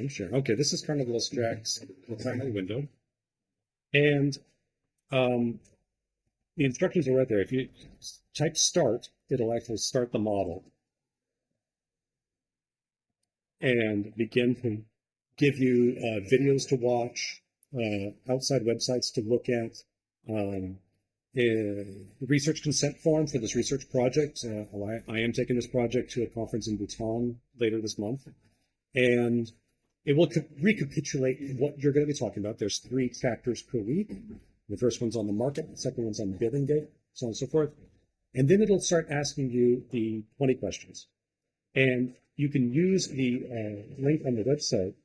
screen share. Okay, this is Carnivalesque primary window. And the instructions are right there. If you type start, it'll actually start the model and begin to give you videos to watch, outside websites to look at, a research consent form for this research project. I am taking this project to a conference in Bhutan later this month, and it will recapitulate what you're going to be talking about. There's 3 chapters per week. The first one's on the market, the second one's on the billing date, so on and so forth. And then it'll start asking you the 20 questions. And you can use the link on the website.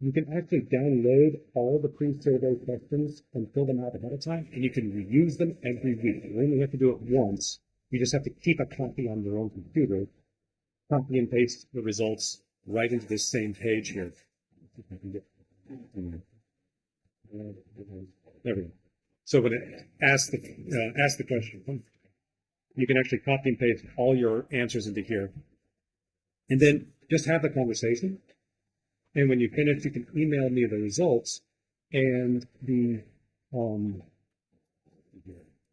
You can actually download all the pre-survey questions and fill them out ahead of time, and you can reuse them every week. You only have to do it once. You just have to keep a copy on your own computer, copy and paste the results right into this same page here. There we go. So when it asks the question, you can actually copy and paste all your answers into here, and then just have the conversation. And when you finish, you can email me the results and the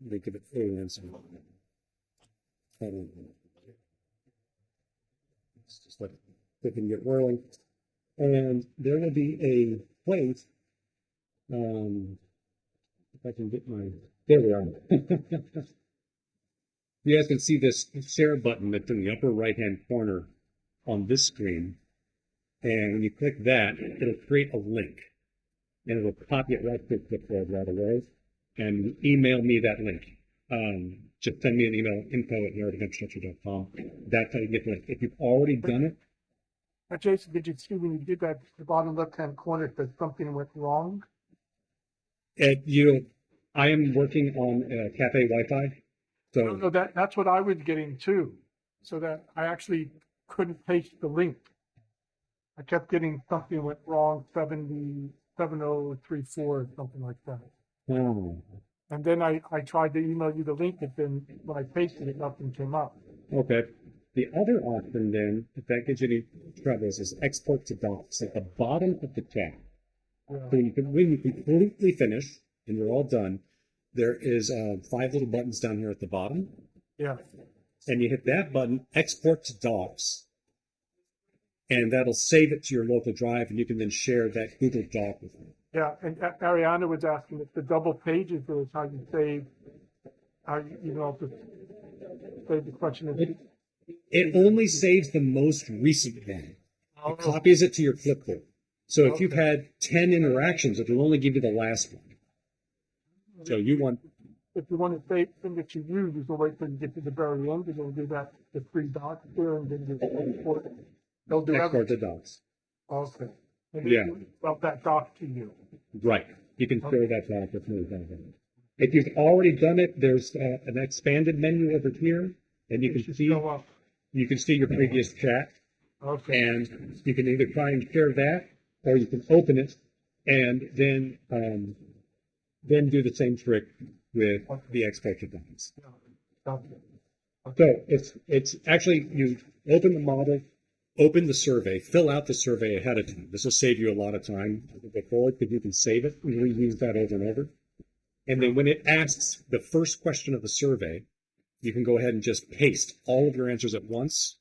they give it full answer. Let's just let it get whirling. And there will be a place. If I can get my, there we are. You guys can see this share button that's in the upper right-hand corner on this screen. And when you click that, it'll create a link. And it'll copy it right to the clipboard right away. And email me that link. Just send me an email, info@narrativeInfrastructure.com. That's how you get the link. If you've already done it. Jason, did you see when you did that, the bottom left-hand corner, that something went wrong? I am working on cafe Wi-Fi. So No, that's what I was getting too. So that I actually couldn't paste the link. I kept getting something went wrong, 7034 or something like that. Oh. And then I tried to email you the link, and then when I pasted it, nothing came up. Okay. The other option then, if that gives you any troubles, is export to docs at the bottom of the chat. Yeah. So when you completely finish and you're all done, there is 5 little buttons down here at the bottom. Yeah. And you hit that button, export to docs. And that'll save it to your local drive, and you can then share that Google Doc with me. Yeah, and Ariana was asking if the double pages is how you save, save the question. It only saves the most recent one. Oh. It copies it to your clipboard. So if you've had 10 interactions, it will only give you the last one. So if you want to save thing that you use, you can wait till you get to the very end, and you'll do that, the 3 dots there, and then you export it. They'll do export the docs. Okay. And Yeah. Well, that doc to you. Right. You can share that doc with me. If you've already done it, there's an expanded menu over here, and you can see your previous chat. Okay. And you can either try and share that, or you can open it and then do the same trick with the export to docs. Okay. So it's actually, you open the model, open the survey, fill out the survey ahead of time. This will save you a lot of time as you go forward, because you can save it and reuse that over and over. And then when it asks the first question of the survey, you can go ahead and just paste all of your answers at once,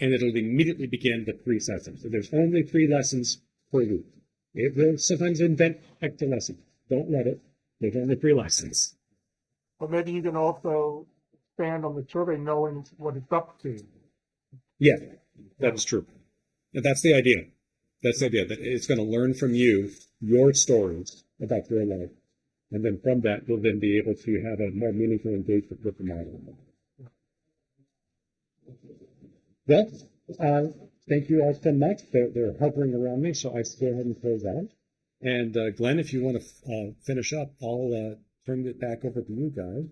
and it'll immediately begin the 3 sessions. So there's only 3 lessons per week. It will sometimes invent extra lessons. Don't let it. There's only 3 lessons. But maybe you can also expand on the survey knowing what it's up to. Yeah, that is true. And that's the idea. That's the idea, that it's going to learn from you, your stories about your life. And then from that, you'll then be able to have a more meaningful engagement with the model. Well, thank you all so much. They're hovering around me, so I go ahead and close out. And Glenn, if you want to finish up, I'll turn it back over to you guys.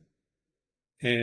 And